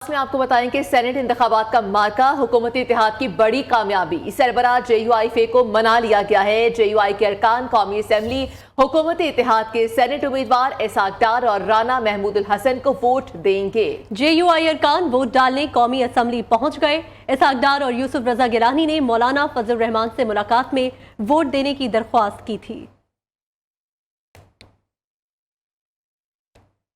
में आपको बताएं कि सेनेट इंतखाबात का मार्का हुकूमती इत्तेहाद की बड़ी कामयाबी। सरबराह JUI को मना लिया गया है। JUI के अरकान कौमी असम्बली हुकूमती इत्तेहाद के सेनेट उम्मीदवार इसाक डार और राना महमूदुल हसन को वोट देंगे। JUI अरकान वोट डालने कौमी असम्बली पहुंच गए। इसाक डार और यूसुफ रजा गिलानी ने मौलाना फजल रहमान से मुलाकात में वोट देने की दरख्वास्त की थी।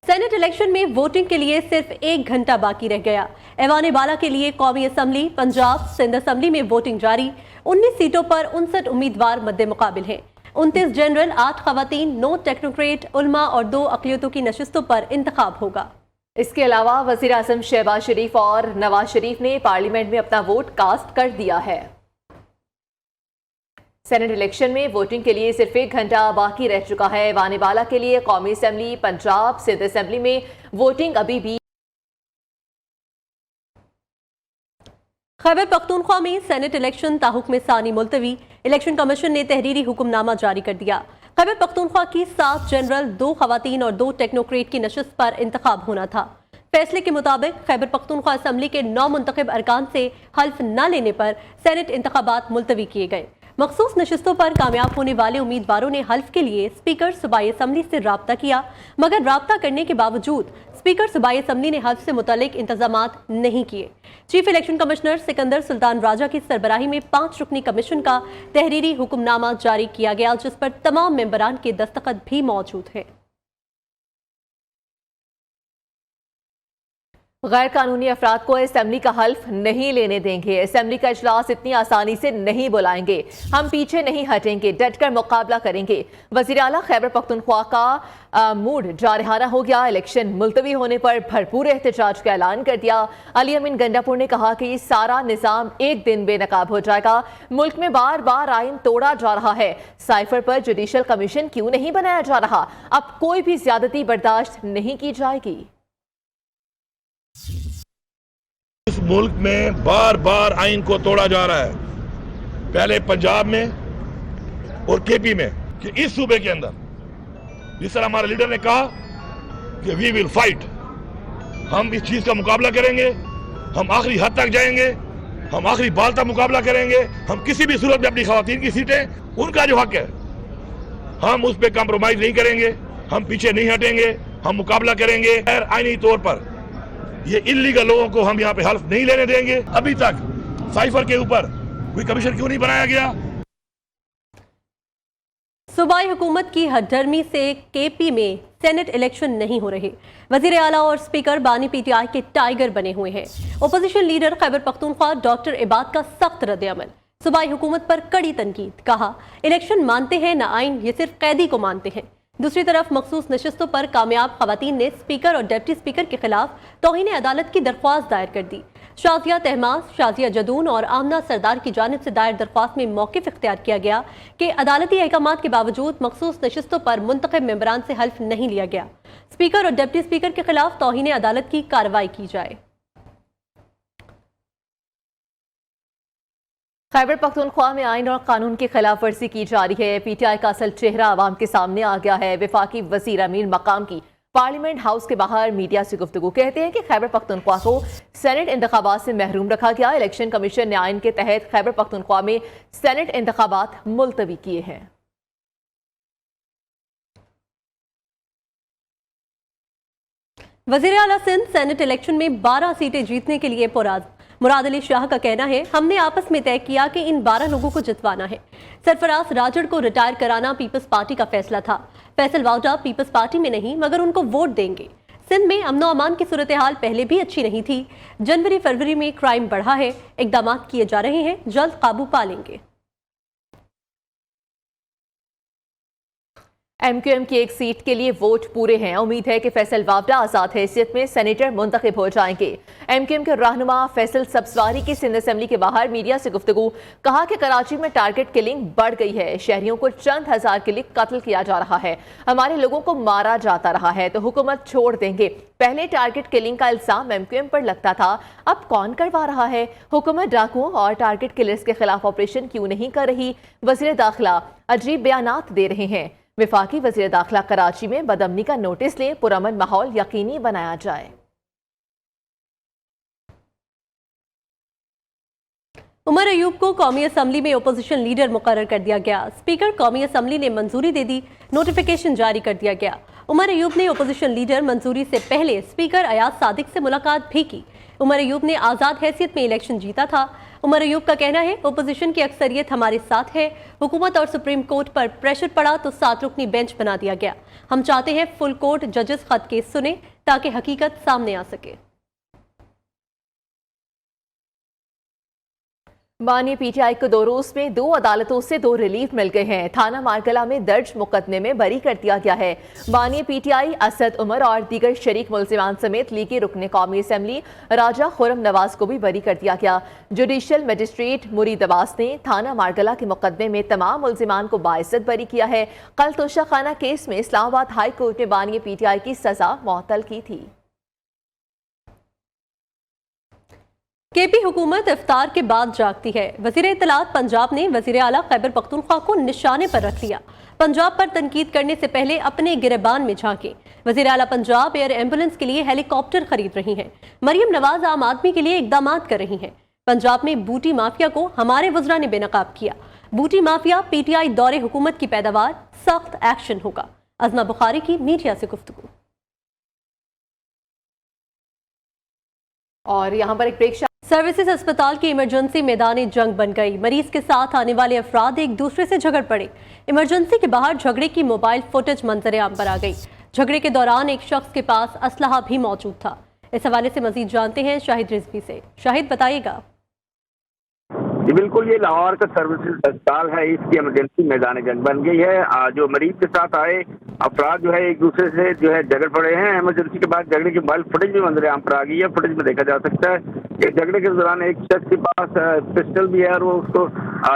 सेनेट इलेक्शन में वोटिंग के लिए सिर्फ 1 घंटा बाकी रह गया। ऐवान बाला के लिए कौमी असम्बली, पंजाब, सिंध असम्बली में वोटिंग जारी। 19 सीटों पर 59 उम्मीदवार मद्दे मुकाबिल हैं। 29 जनरल, 8 खवातीन, 9 टेक्नोक्रेट, उलमा और 2 अक़लियतों की नशिस्तों पर इंतखाब होगा। इसके अलावा वज़ीर आज़म शहबाज शरीफ और नवाज शरीफ ने पार्लियामेंट में अपना वोट कास्ट कर दिया है। सेनेट इलेक्शन में वोटिंग के लिए सिर्फ 1 घंटा बाकी रह चुका है। ऐवान बाला के लिए कौमी असम्बली, पंजाब, सिंध असम्बली में वोटिंग अभी भी। खैबर पख्तूनख्वा में सेनेट इलेक्शन ताहुक्म सानी मुलतवी। इलेक्शन कमीशन ने तहरीरी हुक्मनामा जारी कर दिया। खैबर पख्तूनख्वा की 7 जनरल, 2 खवातीन और 2 टेक्नोक्रेट की नशिस्त पर इंतखाब होना था। फैसले के मुताबिक खैबर पख्तूनख्वा असम्बली के 9 मुंतखब अरकान से हल्फ न लेने पर सेनेट इंतखाबात मुलतवी किए गए। मखसूस नशिस्तों पर कामयाब होने वाले उम्मीदवारों ने हल्फ के लिए स्पीकर सूबाई असम्बली से राब्ता किया, मगर राब्ता करने के बावजूद स्पीकर सूबाई असम्बली ने हल्फ से मुतल्लिक इंतजामात नहीं किए। Chief election commissioner Sikandar Sultan Raja की सरबराही में 5 रुकनी कमीशन का तहरीरी हुक्मनामा जारी किया गया, जिस पर तमाम मेंबरान के दस्तखत भी मौजूद हैं। गैर कानूनी अफराद को असम्बली का हल्फ नहीं लेने देंगे। असम्बली का इजलास इतनी आसानी से नहीं बुलाएंगे। हम पीछे नहीं हटेंगे, डटकर मुकाबला करेंगे। वज़ीर आला खैबर पख्तूनख्वा का मूड जारहाना हो गया। इलेक्शन मुलतवी होने पर भरपूर एहतजाज का ऐलान कर दिया। अली अमीन गंडापुर ने कहा कि ये सारा निज़ाम एक दिन बेनकाब हो जाएगा। मुल्क में बार बार आइन तोड़ा जा रहा है। साइफर पर जुडिशल कमीशन क्यों नहीं बनाया जा रहा? अब कोई भी ज्यादती बर्दाश्त नहीं की जाएगी। इस मुल्क में बार बार आइन को तोड़ा जा रहा है, पहले पंजाब में और KP में, कि इस सूबे के अंदर जिस तरह हमारे लीडर ने कहा कि वी विल फाइट, हम इस चीज का मुकाबला करेंगे, हम आखिरी हद तक जाएंगे, हम आखिरी बाल तक मुकाबला करेंगे। हम किसी भी सूरत में अपनी खवातीन की सीटें, उनका जो हक है, हम उस पर कॉम्प्रोमाइज नहीं करेंगे, हम पीछे नहीं हटेंगे, हम मुकाबला करेंगे। गैर आईनी तौर पर ये इल्लीगल लोगों को हम यहाँ पे हल्फ नहीं लेने देंगे। अभी तक साइफर के ऊपर कोई कमीशन क्यों नहीं बनाया गया? सूबाई हुकूमत की हठधर्मी से KP में सेनेट इलेक्शन नहीं हो रहे। वजीर आला और स्पीकर बानी PTI के टाइगर बने हुए हैं। Opposition leader Khyber Pakhtunkhwa doctor Ibad का सख्त रद्द-ए-अमल। सूबाई हुकूमत पर कड़ी तनकीद, कहा इलेक्शन मानते हैं न आइन, ये सिर्फ कैदी को मानते हैं। दूसरी तरफ मखसूस नशिस्तों पर कामयाब खवातीन ने स्पीकर और डिप्टी स्पीकर के खिलाफ तौहीन अदालत की दरख्वास्त दायर कर दी। शाजिया तहमास, शाजिया जदून और आमना सरदार की जानिब से दायर दरख्वास्त में मौक़िफ़ इख्तियार किया गया कि अदालती अहकामात के बावजूद मखसूस नशिस्तों पर मुंतखब मेंबरान से हल्फ नहीं लिया गया। स्पीकर और डिप्टी स्पीकर के खिलाफ तौहीन अदालत की कार्रवाई की जाए। खैबर पख्तूनख्वा में आइन और कानून की खिलाफ वर्जी की जा रही है। PTI का असल चेहरा आवाम के सामने आ गया है। वफाकी वजीर अमीन मकाम की पार्लियामेंट हाउस के बाहर मीडिया से गुफ्तगू कहते हैं कि खैबर पख्तूनख्वा को सेनेट इंतखाबात से महरूम रखा गया। इलेक्शन कमीशन ने आइन के तहत खैबर पख्तूनख्वा में सेनेट इंतखाबात मुलतवी किए हैं। वज़ीर आला सिंध सेनेट इलेक्शन में 12 सीटें जीतने के लिए पुराज़। मुराद अली शाह का कहना है, हमने आपस में तय किया कि इन 12 लोगों को जितवाना है। सरफराज राजड़ को रिटायर कराना पीपल्स पार्टी का फैसला था। फैसल वाउडा पीपल्स पार्टी में नहीं मगर उनको वोट देंगे। सिंध में अमनो अमान की सूरत हाल पहले भी अच्छी नहीं थी। जनवरी फरवरी में क्राइम बढ़ा है, इकदाम किए जा रहे हैं, जल्द काबू पा लेंगे। MQM की एक सीट के लिए वोट पूरे हैं। उम्मीद है कि फैसल वावडा आजाद हैसियत में सेनेटर मुंतखब हो जाएंगे। MQM के रहनुमा फैसल सब्सवारी की सिंध असम्बली के बाहर मीडिया से गुफ्तगू, कहा कि कराची में टारगेट किलिंग बढ़ गई है। शहरियों को चंद हजार के लिए कत्ल किया जा रहा है। हमारे लोगों को मारा जाता रहा है तो हुकूमत छोड़ देंगे। पहले टारगेट किलिंग का इल्जाम MQM पर लगता था, अब कौन करवा रहा है? हुकूमत डाकुओं और टारगेट किलर्स के खिलाफ ऑपरेशन क्यों नहीं कर रही? वज़ीर दाखिला अजीब बयानात दे रहे हैं। वफाकी वज़ीर दाखिला कराची में बदअमनी का नोटिस लें, पुरअमन माहौल यकीनी बनाया जाए। उमर अयूब को कौमी असम्बली में ओपोजिशन लीडर मुकर्रर कर दिया गया। स्पीकर कौमी असम्बली ने मंजूरी दे दी, नोटिफिकेशन जारी कर दिया गया। उमर अयूब ने ओपोजिशन लीडर मंजूरी से पहले स्पीकर अयाज सादिक से मुलाकात भी की। उमर अयूब ने आज़ाद हैसियत में इलेक्शन जीता था। उमर अयूब का कहना है, ओपोजिशन की अक्सरियत हमारे साथ है। हुकूमत और सुप्रीम कोर्ट पर प्रेशर पड़ा तो 7 रुकनी बेंच बना दिया गया। हम चाहते हैं फुल कोर्ट जजेस खत केस सुने ताकि हकीकत सामने आ सके। बानी पीटीआई को 2 रोज में 2 अदालतों से 2 रिलीफ मिल गए हैं। थाना मारकला में दर्ज मुकदमे में बरी कर दिया गया है। बानी पीटीआई असद उमर और दीगर शरीक मुल्जिमान समेत लीगी रुकने कौमी असम्बली राजा खुरम नवाज को भी बरी कर दिया गया। जुडिशल मजिस्ट्रेट मुरीद अब्बास ने थाना मारकला के मुकदमे में तमाम मुल्जिमान को बाइज्जत बरी किया है। कल तोशाखाना केस में इस्लामाबाद हाई कोर्ट ने बानी पीटीआई की सजा मुअत्तल की थी। केपी हुकूमत इफ्तार के बाद जागती है। वजीर इत्तलात पंजाब ने वजीर आला खैबर पख्तूनख्वा को निशाने पर रख लिया। पंजाब पर तनकीद करने से पहले अपने गिरबान में झांके। वजीर आला पंजाब एयर एम्बुलेंस के लिए हेलीकॉप्टर खरीद रही हैं। मरियम नवाज आम आदमी के लिए इकदाम कर रही हैं। पंजाब में बूटी माफिया को हमारे वज़रा ने बेनकाब किया। बूटी माफिया पीटीआई दौरे हुकूमत की पैदावार, सख्त एक्शन होगा। अज़मा बुखारी की मीडिया से गुफ्तगू। और यहाँ पर एक ब्रेक। सर्विसेज अस्पताल की इमरजेंसी मैदान जंग बन गई। मरीज के साथ आने वाले अफराद एक दूसरे से झगड़ पड़े। इमरजेंसी के बाहर झगड़े की मोबाइल फुटेज मंजर आम पर आ गई। झगड़े के दौरान एक शख्स के पास असलहा भी मौजूद था। इस हवाले से मजीद जानते हैं शाहिद रिजवी से। शाहिद, बताइएगा। जी बिल्कुल, ये लाहौर का सर्विसेज अस्पताल है, इसकी इमरजेंसी मैदान जंग बन गई है। जो मरीज के साथ आए अफराद जो है एक दूसरे से जो है झगड़ पड़े हैं। इमरजेंसी के बाद झगड़े की मोबाइल फुटेज भी मंजर आम पर आ गई है। फुटेज में देखा जा सकता है कि झगड़े के दौरान एक शख्स के पास पिस्टल भी है और वो उसको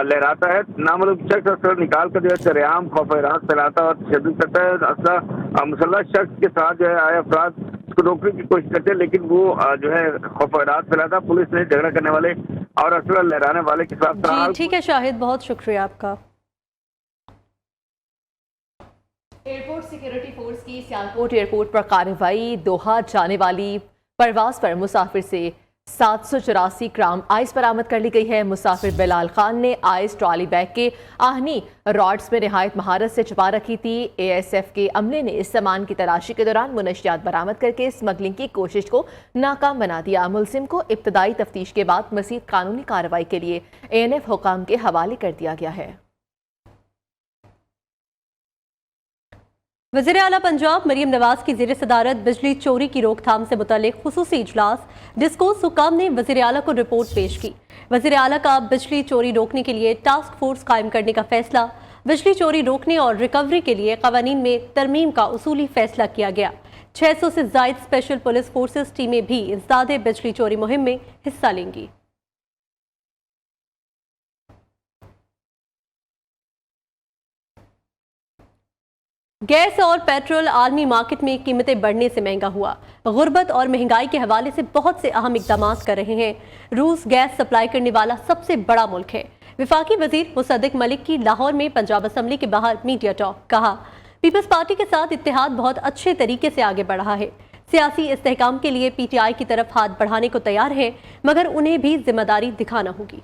लहराता है। नामालूम शख्स अक्सर निकाल कर जो है सरेआम खौफ राहत फैलाता है और तशद्दुद करता है। असला मुसल्लह शख्स के साथ जो है आए अफराद उसको रोकने की कोशिश करते हैं, लेकिन वो जो है खौफ राहत फैलाता। पुलिस ने झगड़ा करने वाले और असला लहराने वाले के साथ। ठीक है शाहिद, बहुत शुक्रिया आपका। एयरपोर्ट सिक्योरिटी फोर्स की सियालकोट एयरपोर्ट पर कार्रवाई। दोहा जाने वाली परवाज पर मुसाफिर से 784 ग्राम आइस बरामद कर ली गई है। मुसाफिर बिलाल खान ने आइस ट्रॉली बैग के आहनी रॉड्स में निहायत महारत से छुपा रखी थी। एएसएफ के अमले ने इस सामान की तलाशी के दौरान मुनशियात बरामद करके स्मगलिंग की कोशिश को नाकाम बना दिया। मुलजिम को इब्तदाई तफ्तीश के बाद मज़ीद कानूनी कार्रवाई के लिए एएनएफ हुकाम के हवाले कर दिया गया है। वज़ीर आला पंजाब मरियम नवाज की ज़ेर सदारत बिजली चोरी की रोकथाम से मुतालिक खुसूसी इजलास डिस्कोर्स हुकाम ने वज़ीर आला को रिपोर्ट पेश की। वज़ीर आला का बिजली चोरी रोकने के लिए टास्क फोर्स कायम करने का फैसला। बिजली चोरी रोकने और रिकवरी के लिए कवानीन में तरमीम का उसूली फैसला किया गया। 600 से ज़ायद स्पेशल पुलिस फोर्सेस टीमें भी इंसदादे बिजली चोरी मुहिम में हिस्सा लेंगी। गैस और पेट्रोल आलमी मार्केट में कीमतें बढ़ने से महंगा हुआ। गुर्बत और महंगाई के हवाले से बहुत से अहम इकदाम कर रहे हैं। रूस गैस सप्लाई करने वाला सबसे बड़ा मुल्क है। विफाकी वजीर मुसद्दिक मलिक की लाहौर में पंजाब असम्बली के बाहर मीडिया टॉक। कहा, पीपल्स पार्टी के साथ इत्तेहाद बहुत अच्छे तरीके से आगे बढ़ा है। सियासी इस्तेहकाम के लिए पीटीआई की तरफ हाथ बढ़ाने को तैयार है, मगर उन्हें भी जिम्मेदारी दिखाना होगी।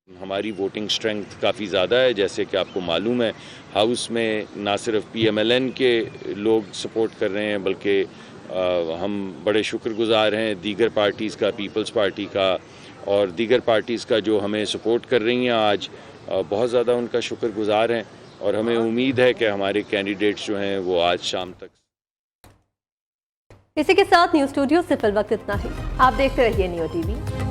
हमारी वोटिंग स्ट्रेंथ काफ़ी ज़्यादा है। जैसे कि आपको मालूम है, हाउस में ना सिर्फ पीएमएलएन के लोग सपोर्ट कर रहे हैं, बल्कि हम बड़े शुक्रगुजार हैं दीगर पार्टीज़ का, पीपल्स पार्टी का और दीगर पार्टीज़ का जो हमें सपोर्ट कर रही हैं। आज बहुत ज़्यादा उनका शुक्रगुजार हैं और हमें उम्मीद है कि हमारे कैंडिडेट्स जो हैं वो आज शाम तक। इसी के साथ न्यूज़ स्टूडियो से फिल वक्त इतना ही। आप देखते रहिए नियो टीवी।